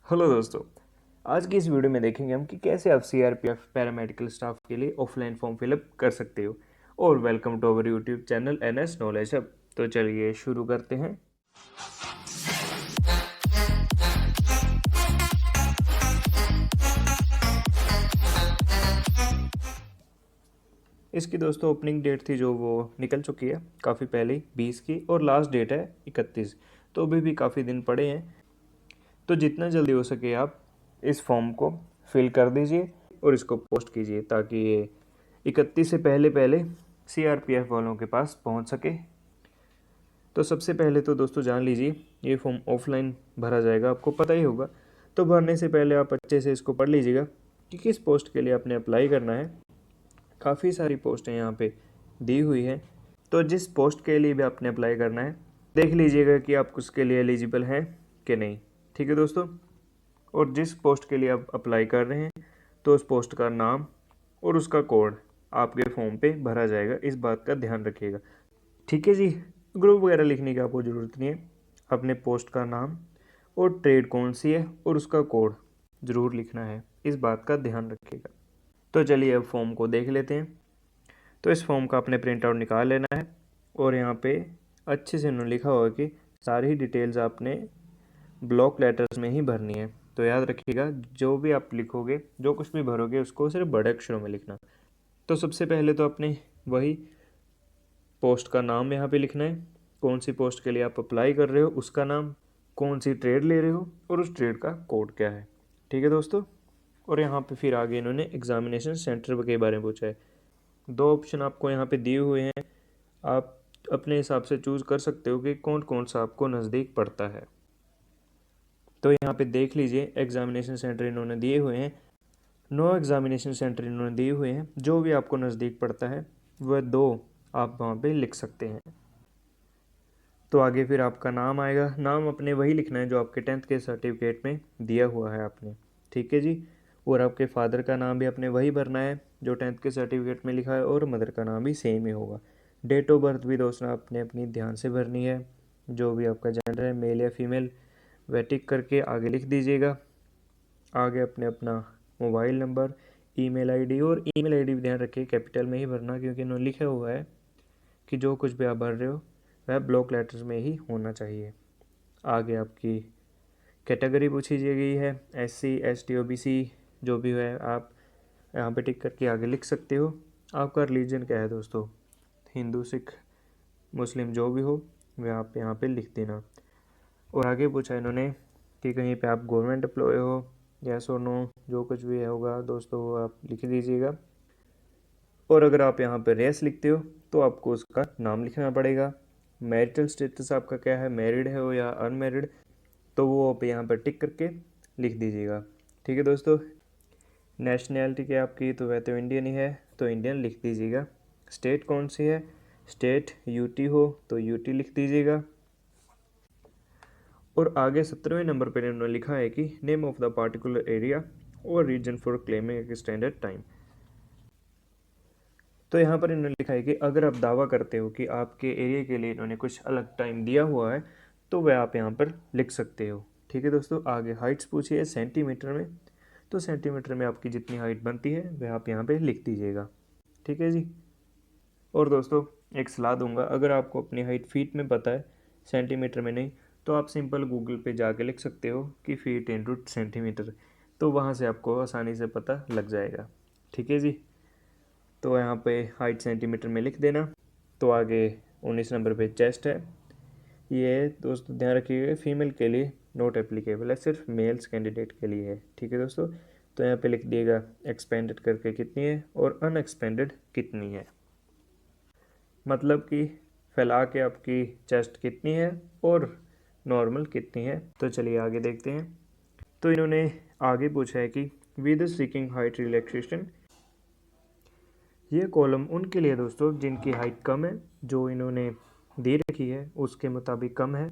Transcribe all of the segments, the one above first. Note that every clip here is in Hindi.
हेलो दोस्तों। आज की इस वीडियो में देखेंगे हम कि कैसे आप सीआरपीएफ पैरामेडिकल स्टाफ के लिए ऑफलाइन फॉर्म फिलअप कर सकते हो। और welcome to our YouTube channel NS knowledge hub. तो चलिए शुरू करते हैं। इसकी दोस्तों ओपनिंग डेट थी जो वो निकल चुकी है काफ़ी पहले ही 20 की, और लास्ट डेट है 31। तो अभी भी काफ़ी दिन पड़े हैं। तो जितना जल्दी हो सके आप इस फॉर्म को फिल कर दीजिए और इसको पोस्ट कीजिए ताकि ये 31 से पहले पहले सीआरपीएफ वालों के पास पहुंच सके। तो सबसे पहले तो दोस्तों जान लीजिए, ये फॉर्म ऑफलाइन भरा जाएगा, आपको पता ही होगा। तो भरने से पहले आप अच्छे से इसको पढ़ लीजिएगा कि किस पोस्ट के लिए आपने अप्लाई करना है। काफ़ी सारी पोस्टें यहाँ पे दी हुई हैं, तो जिस पोस्ट के लिए भी आपने अप्लाई करना है देख लीजिएगा कि आप उसके लिए एलिजिबल हैं कि नहीं। ठीक है दोस्तों। और जिस पोस्ट के लिए आप अप्लाई कर रहे हैं तो उस पोस्ट का नाम और उसका कोड आपके फॉर्म पे भरा जाएगा, इस बात का ध्यान रखिएगा। ठीक है जी। ग्रुप वगैरह लिखने की आपको ज़रूरत नहीं है। अपने पोस्ट का नाम और ट्रेड कौन सी है और उसका कोड ज़रूर लिखना है, इस बात का ध्यान रखिएगा। तो चलिए अब फॉर्म को देख लेते हैं। तो इस फॉर्म का आपने प्रिंट आउट निकाल लेना है और यहाँ पे अच्छे से उन्होंने लिखा होगा कि सारी डिटेल्स आपने ब्लॉक लेटर्स में ही भरनी है। तो याद रखिएगा, जो भी आप लिखोगे, जो कुछ भी भरोगे, उसको सिर्फ बड़े अक्षरों में लिखना। तो सबसे पहले तो अपने वही पोस्ट का नाम यहाँ पे लिखना है, कौन सी पोस्ट के लिए आप अप्लाई कर रहे हो उसका नाम, कौन सी ट्रेड ले रहे हो और उस ट्रेड का कोड क्या है। ठीक है दोस्तों। और यहाँ पे फिर आगे इन्होंने एग्जामिनेशन सेंटर के बारे में पूछा है। दो ऑप्शन आपको यहाँ पे दिए हुए हैं, आप अपने हिसाब से चूज़ कर सकते हो कि कौन कौन सा आपको नज़दीक पड़ता है। तो यहाँ पे देख लीजिए, एग्जामिनेशन सेंटर इन्होंने दिए हुए हैं, 9 एग्जामिनेशन सेंटर इन्होंने दिए हुए हैं। जो भी आपको नज़दीक पड़ता है वह दो आप वहाँ पे लिख सकते हैं। तो आगे फिर आपका नाम आएगा, नाम अपने वही लिखना है जो आपके 10th के सर्टिफिकेट में दिया हुआ है आपने। ठीक है जी। और आपके फादर का नाम भी अपने वही भरना है जो 10th के सर्टिफिकेट में लिखा है, और मदर का नाम भी सेम ही होगा। डेट ऑफ बर्थ भी दोस्तों आपने अपनी ध्यान से भरनी है, जो भी आपका जेंडर है, मेल या फीमेल, वह टिक करके आगे लिख दीजिएगा। आगे अपने अपना मोबाइल नंबर, ईमेल आईडी, और ईमेल आईडी भी ध्यान रखिए कैपिटल में ही भरना, क्योंकि इन्होंने लिखा हुआ है कि जो कुछ भी आप भर रहे हो वह ब्लॉक लेटर्स में ही होना चाहिए। आगे आपकी कैटेगरी पूछी गई है, SC ST OBC जो भी है आप यहाँ पे टिक करके आगे लिख सकते हो। आपका रिलीजन क्या है दोस्तों, हिंदू, सिख, मुस्लिम जो भी हो वह आप यहाँ पे लिख देना। और आगे पूछा इन्होंने कि कहीं पे आप गवर्नमेंट एम्प्लॉय हो, यस और नो, जो कुछ भी होगा दोस्तों वो आप लिख दीजिएगा। और अगर आप यहाँ पर रेस लिखते हो तो आपको उसका नाम लिखना पड़ेगा। मैरिटल स्टेटस आपका क्या है, मैरिड है हो या अनमैरिड, तो वो आप यहाँ पर टिक करके लिख दीजिएगा। ठीक है दोस्तों। नेशनैलिटी क्या आपकी, तो वह तो इंडियन ही है, तो इंडियन लिख दीजिएगा। स्टेट कौन सी है, स्टेट यूटी हो तो यूटी लिख दीजिएगा। और आगे 17वें नंबर पर इन्होंने लिखा है कि name of the particular area और region for claiming standard time. तो यहाँ पर इन्होंने लिखा है कि अगर आप दावा करते हो कि आपके एरिया के लिए इन्होंने कुछ अलग टाइम दिया हुआ है तो वह आप यहाँ पर लिख सकते हो। ठीक है दोस्तों। आगे हाइट्स पूछी है सेंटीमीटर में, तो सेंटीमीटर में आपकी जितनी हाइट बनती है वह आप यहाँ पे लिख दीजिएगा। ठीक है जी। और दोस्तों एक सलाह दूंगा, अगर आपको अपनी हाइट फीट में पता है, सेंटीमीटर में नहीं, तो आप सिंपल गूगल पे जाके लिख सकते हो कि फीट इंटू सेंटीमीटर, तो वहाँ से आपको आसानी से पता लग जाएगा। ठीक है जी। तो यहाँ पे हाइट सेंटीमीटर में लिख देना। तो आगे 19 नंबर पे चेस्ट है, ये दोस्तों ध्यान रखिएगा फीमेल के लिए नॉट एप्लीकेबल है, सिर्फ मेल्स कैंडिडेट के लिए है। ठीक है दोस्तों। तो यहाँ पे लिख दिएगा एक्सपेंडेड करके कितनी है और अनएक्सपेंडेड कितनी है, मतलब कि फैला के आपकी चेस्ट कितनी है और नॉर्मल कितनी है। तो चलिए आगे देखते हैं। तो इन्होंने आगे पूछा है कि विद सीकिंग हाइट रिलैक्सेशन, ये कॉलम उनके लिए दोस्तों जिनकी हाइट कम है, जो इन्होंने दे रखी है उसके मुताबिक कम है,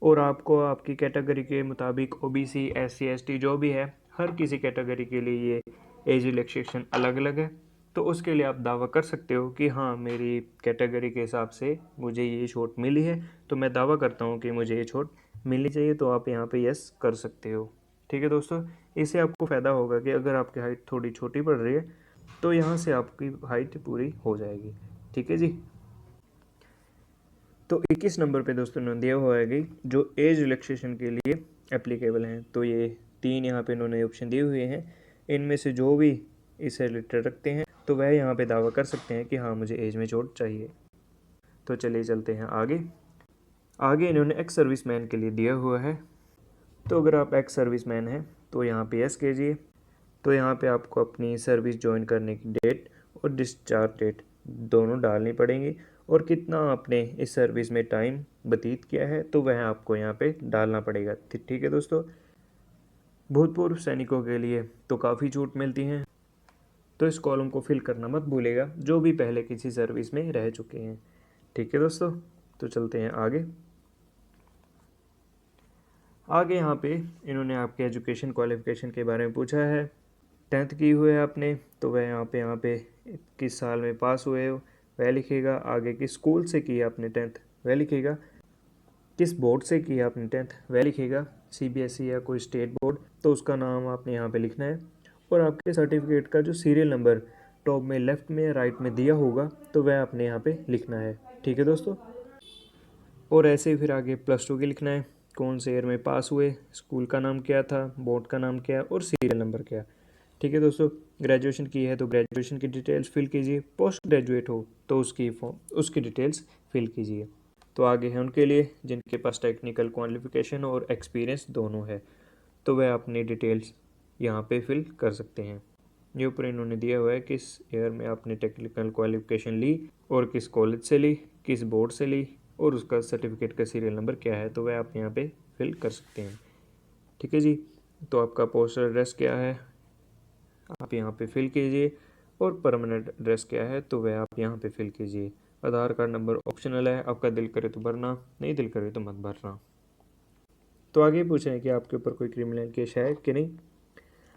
और आपको आपकी कैटेगरी के मुताबिक OBC SC ST जो भी है, हर किसी कैटेगरी के लिए ये एज रिलैक्सेशन अलग अलग है। तो उसके लिए आप दावा कर सकते हो कि हाँ मेरी कैटेगरी के हिसाब से मुझे ये छूट मिली है, तो मैं दावा करता हूँ कि मुझे ये छूट मिलनी चाहिए। तो आप यहाँ पे यस कर सकते हो। ठीक है दोस्तों, इससे आपको फ़ायदा होगा कि अगर आपकी हाइट थोड़ी छोटी पड़ रही है तो यहाँ से आपकी हाइट पूरी हो जाएगी। ठीक है जी। तो 21 नंबर पे दोस्तों इन्होंने दिया हुआ है कि जो एज रिलैक्सेशन के लिए एप्लीकेबल हैं, तो ये 3 यहाँ पे इन्होंने ऑप्शन दिए हुए हैं। इनमें से जो भी इससे रिलेटेड रखते हैं तो वह यहाँ पे दावा कर सकते हैं कि हाँ मुझे एज में छूट चाहिए। तो चलिए चलते हैं आगे। आगे इन्होंने एक्स सर्विसमैन के लिए दिया हुआ है। तो अगर आप एक्स सर्विसमैन हैं तो यहाँ पे यस कीजिए। तो यहाँ पे आपको अपनी सर्विस ज्वाइन करने की डेट और डिस्चार्ज डेट दोनों डालनी पड़ेंगी, और कितना आपने इस सर्विस में टाइम व्यतीत किया है तो वह आपको यहाँ पे डालना पड़ेगा। ठीक है दोस्तों। भूतपूर्व सैनिकों के लिए तो काफ़ी छूट मिलती हैं, तो इस कॉलम को फिल करना मत भूलेगा जो भी पहले किसी सर्विस में रह चुके हैं। ठीक है दोस्तों। तो चलते हैं आगे। आगे यहाँ पे इन्होंने आपके एजुकेशन क्वालिफिकेशन के बारे में पूछा है। 10th की हुई है आपने तो वह यहाँ पे किस साल में पास हुए हो वह लिखेगा। आगे किस स्कूल से की आपने 10th वह लिखेगा। किस बोर्ड से की आपने 10th वह लिखेगा। CBSE या कोई स्टेट बोर्ड तो उसका नाम आपने यहाँ पे लिखना है। और आपके सर्टिफिकेट का जो सीरियल नंबर टॉप में लेफ़्ट में या राइट में दिया होगा तो वह आपने यहाँ पे लिखना है। ठीक है दोस्तों। और ऐसे ही फिर आगे +2 की लिखना है, कौन से ईयर में पास हुए, स्कूल का नाम क्या था, बोर्ड का नाम क्या और सीरियल नंबर क्या। ठीक है दोस्तों। ग्रेजुएशन की है तो ग्रेजुएशन की डिटेल्स फिल कीजिए। पोस्ट ग्रेजुएट हो तो उसकी डिटेल्स फिल कीजिए। तो आगे है उनके लिए जिनके पास टेक्निकल क्वालिफिकेशन और एक्सपीरियंस दोनों है, तो वह अपनी डिटेल्स यहाँ पे फिल कर सकते हैं। ये ऊपर इन्होंने दिया हुआ है किस ईयर में आपने टेक्निकल क्वालिफिकेशन ली और किस कॉलेज से ली, किस बोर्ड से ली और उसका सर्टिफिकेट का सीरियल नंबर क्या है, तो वह आप यहाँ पे फिल कर सकते हैं। ठीक है जी। तो आपका पोस्टल एड्रेस क्या है आप यहाँ पे फिल कीजिए, और परमानेंट एड्रेस क्या है तो वह आप यहाँ पे फिल कीजिए। आधार कार्ड नंबर ऑप्शनल है, आपका दिल करे तो भरना, नहीं दिल करे तो मत भरना। तो आगे पूछा है कि आपके ऊपर कोई क्रिमिनल केस है कि नहीं।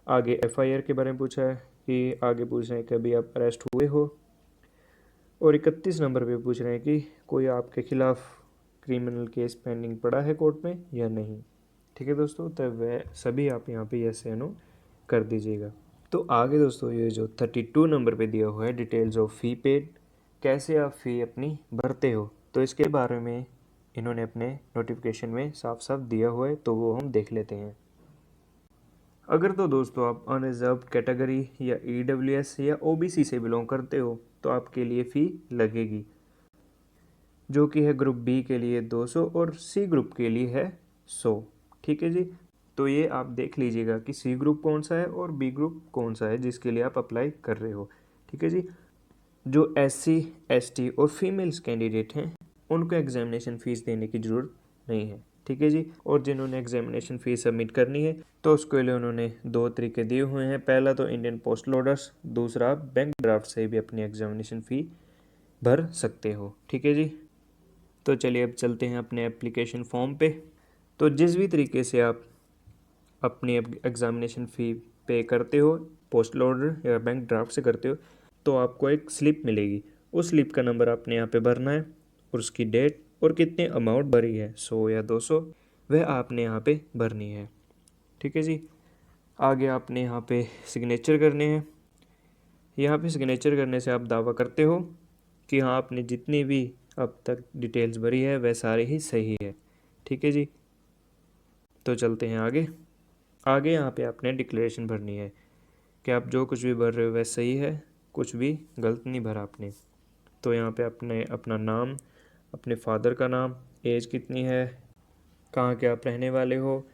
आगे FIR के बारे में पूछा है कि आगे पूछ रहे हैं कि अभी आप अरेस्ट हुए हो। और 31 नंबर पे पूछ रहे हैं कि कोई आपके खिलाफ क्रिमिनल केस पेंडिंग पड़ा है कोर्ट में या नहीं। ठीक है दोस्तों। तो वह सभी आप यहाँ पे यस या नो कर दीजिएगा। तो आगे दोस्तों ये जो 32 नंबर पे दिया हुआ है डिटेल्स ऑफ फ़ी पेड, कैसे आप फ़ी अपनी भरते हो, तो इसके बारे में इन्होंने अपने नोटिफिकेशन में साफ साफ दिया हुआ है, तो वो हम देख लेते हैं। अगर तो दोस्तों आप अनरिजर्व्ड कैटेगरी या EWS या OBC से बिलोंग करते हो तो आपके लिए फ़ी लगेगी, जो कि है ग्रुप B के लिए 200 और C ग्रुप के लिए है 100। ठीक है जी। तो ये आप देख लीजिएगा कि C ग्रुप कौन सा है और B ग्रुप कौन सा है जिसके लिए आप अप्लाई कर रहे हो। ठीक है जी। जो SC ST और फीमेल्स कैंडिडेट हैं उनको एग्जामिनेशन फ़ीस देने की ज़रूरत नहीं है। ठीक है जी। और जिन्होंने एग्जामिनेशन फ़ीस सबमिट करनी है तो उसके लिए उन्होंने 2 तरीके दिए हुए हैं। पहला तो इंडियन पोस्टल ऑर्डर्स, दूसरा आप बैंक ड्राफ्ट से भी अपनी एग्जामिनेशन फ़ी भर सकते हो। ठीक है जी। तो चलिए अब चलते हैं अपने एप्लीकेशन फॉर्म पे। तो जिस भी तरीके से आप अपनी एग्ज़ामिनेशन फ़ी पे करते हो, पोस्टल ऑर्डर या बैंक ड्राफ्ट से करते हो, तो आपको एक स्लिप मिलेगी। उस स्लिप का नंबर आपने यहाँ पे भरना है और उसकी डेट और कितने अमाउंट भरी है 100 या 200 वह आपने यहाँ पे भरनी है। ठीक है जी। आगे आपने यहाँ पे सिग्नेचर करने हैं। यहाँ पे सिग्नेचर करने से आप दावा करते हो कि हाँ आपने जितनी भी अब तक डिटेल्स भरी है वह सारी ही सही है। ठीक है जी। तो चलते हैं आगे। आगे यहाँ पे आपने डिक्लेरेशन भरनी है कि आप जो कुछ भी भर रहे हो वह सही है, कुछ भी गलत नहीं भरा आपने। तो यहाँ पे आपने अपना नाम, अपने फादर का नाम, एज कितनी है, कहाँ के आप रहने वाले हो,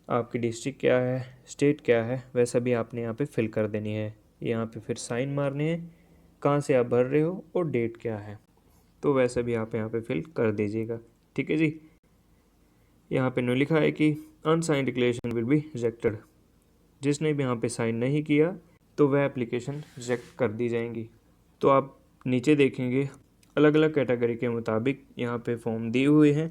आपकी डिस्ट्रिक्ट क्या है, स्टेट क्या है, वह सभी आपने यहाँ पे फिल कर देनी है। यहाँ पे फिर साइन मारने हैं, कहाँ से आप भर रहे हो और डेट क्या है, तो वैसे भी आप यहाँ पे फिल कर दीजिएगा। ठीक है जी। यहाँ पे नो लिखा है कि अनसाइन डिक्लेरेशन विल बी रिजेक्टेड। जिसने भी यहाँ पे साइन नहीं किया तो वह एप्लीकेशन रिजेक्ट कर दी जाएंगी। तो आप नीचे देखेंगे अलग अलग कैटेगरी के मुताबिक यहाँ पे फॉर्म दिए हुए हैं,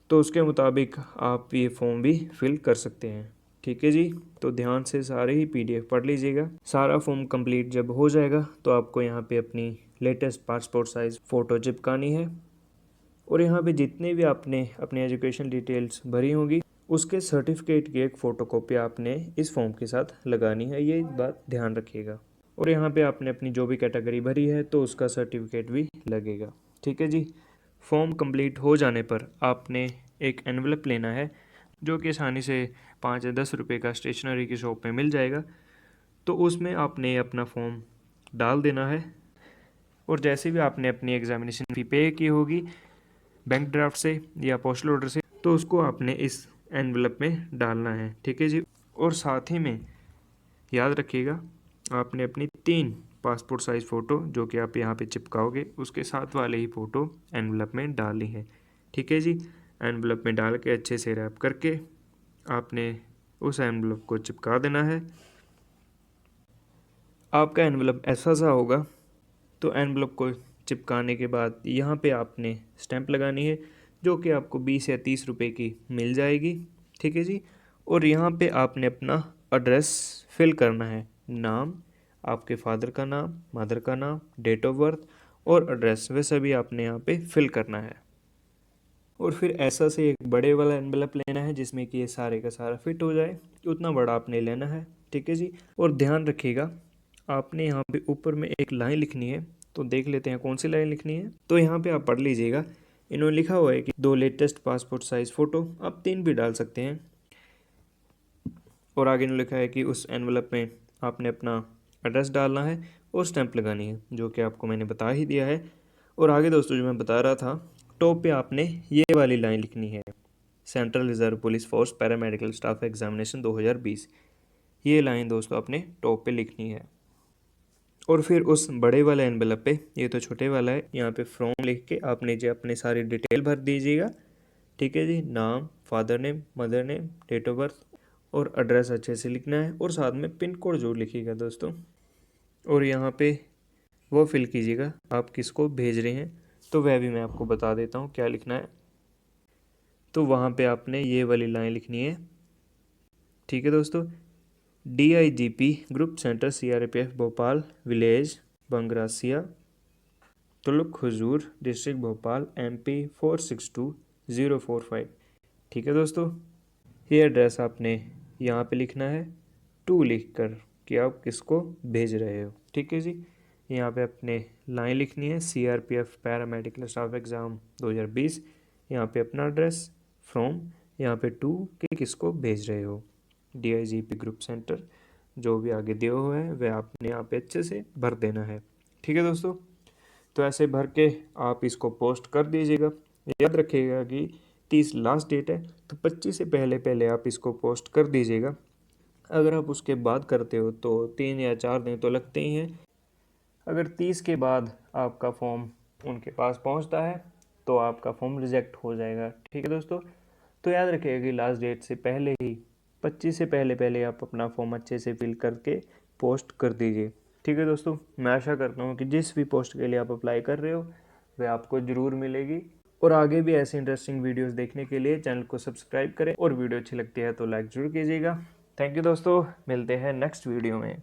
तो उसके मुताबिक आप ये फॉर्म भी फिल कर सकते हैं। ठीक है जी। तो ध्यान से सारे ही PDF पढ़ लीजिएगा। सारा फॉर्म कंप्लीट जब हो जाएगा तो आपको यहाँ पे अपनी लेटेस्ट पासपोर्ट साइज़ फ़ोटो चिपकानी है, और यहाँ पे जितने भी आपने अपनी एजुकेशन डिटेल्स भरी होंगी उसके सर्टिफिकेट की एक फ़ोटोकॉपी आपने इस फॉर्म के साथ लगानी है, ये बात ध्यान रखिएगा। और यहाँ पे आपने अपनी जो भी कैटेगरी भरी है तो उसका सर्टिफिकेट भी लगेगा। ठीक है जी। फॉर्म कंप्लीट हो जाने पर आपने एक एनवलप लेना है, जो कि आसानी से 5 या 10 रुपये का स्टेशनरी की शॉप पे मिल जाएगा। तो उसमें आपने अपना फॉर्म डाल देना है, और जैसे भी आपने अपनी एग्जामिनेशन फ़ी पे की होगी बैंक ड्राफ्ट से या पोस्टल ऑर्डर से, तो उसको आपने इस एनवलप में डालना है। ठीक है जी। और साथ ही में याद रखिएगा, आपने अपनी 3 पासपोर्ट साइज़ फ़ोटो जो कि आप यहाँ पे चिपकाओगे, उसके साथ वाले ही फ़ोटो एनवलप में डालनी है। ठीक है जी। एनवलप में डाल के अच्छे से रैप करके आपने उस एनवलप को चिपका देना है। आपका एनवलप ऐसा सा होगा। तो एनवलप को चिपकाने के बाद यहाँ पे आपने स्टैंप लगानी है, जो कि आपको 20 या 30 रुपए की मिल जाएगी। ठीक है जी। और यहाँ पे आपने अपना एड्रेस फिल करना है, नाम, आपके फादर का नाम, मदर का नाम, डेट ऑफ बर्थ और एड्रेस, वे सभी आपने यहाँ पे फिल करना है। और फिर ऐसा से एक बड़े वाला एनवलप लेना है जिसमें कि ये सारे का सारा फिट हो जाए, उतना बड़ा आपने लेना है। ठीक है जी। और ध्यान रखिएगा, आपने यहाँ पे ऊपर में एक लाइन लिखनी है, तो देख लेते हैं कौन सी लाइन लिखनी है। तो यहाँ पे आप पढ़ लीजिएगा, इन्होंने लिखा हुआ है कि 2 लेटेस्ट पासपोर्ट साइज़ फ़ोटो, आप 3 भी डाल सकते हैं। और आगे इन्होंने लिखा है कि उस एनवलप में आपने अपना एड्रेस डालना है और स्टैंप लगानी है, जो कि आपको मैंने बता ही दिया है। और आगे दोस्तों जो मैं बता रहा था, टॉप पे आपने ये वाली लाइन लिखनी है, central reserve police force paramedical staff examination 2020। ये लाइन दोस्तों आपने टॉप पे लिखनी है। और फिर उस बड़े वाले एनवेलप पे, ये तो छोटे वाला है, यहाँ पे फ्रॉम लिख के आपने जो अपनी सारी डिटेल भर दीजिएगा। ठीक है जी। नाम, father name, mother name, date of birth और एड्रेस अच्छे से लिखना है, और साथ में पिन कोड जरूर लिखिएगा दोस्तों। और यहाँ पे वो फिल कीजिएगा आप किसको भेज रहे हैं, तो वह भी मैं आपको बता देता हूँ क्या लिखना है। तो वहाँ पे आपने ये वाली लाइन लिखनी है। ठीक है दोस्तों। DIGP group centre CRPF Bhopal village Bangrasia तुलुक हुजूर डिस्ट्रिक्ट भोपाल MP 462045। ठीक है दोस्तों। ये एड्रेस आपने यहाँ पे लिखना है, टू लिख कर कि आप किसको भेज रहे हो। ठीक है जी। यहाँ पे अपने लाइन लिखनी है, CRPF पैरामेडिकल स्टाफ एग्ज़ाम 2020। यहाँ पे अपना एड्रेस, फ्रॉम, यहाँ पे टू के किसको भेज रहे हो, DIGP ग्रुप सेंटर, जो भी आगे दिया हुआ है वह आपने यहाँ पे अच्छे से भर देना है। ठीक है दोस्तों। तो ऐसे भर के आप इसको पोस्ट कर दीजिएगा। याद रखिएगा कि 30 लास्ट डेट है, तो 25 से पहले पहले आप इसको पोस्ट कर दीजिएगा। अगर आप उसके बाद करते हो तो 3 या 4 दिन तो लगते ही हैं। अगर 30 के बाद आपका फॉर्म उनके पास पहुंचता है तो आपका फॉर्म रिजेक्ट हो जाएगा। ठीक है दोस्तों। तो याद रखिएगा कि लास्ट डेट से पहले ही 25 से पहले पहले आप अपना फॉर्म अच्छे से फिल करके पोस्ट कर दीजिए। ठीक है दोस्तों। मैं आशा करता हूँ कि जिस भी पोस्ट के लिए आप अप्लाई कर रहे हो वह आपको ज़रूर मिलेगी। और आगे भी ऐसे इंटरेस्टिंग वीडियोस देखने के लिए चैनल को सब्सक्राइब करें, और वीडियो अच्छी लगती है तो लाइक ज़रूर कीजिएगा। थैंक यू दोस्तों, मिलते हैं नेक्स्ट वीडियो में।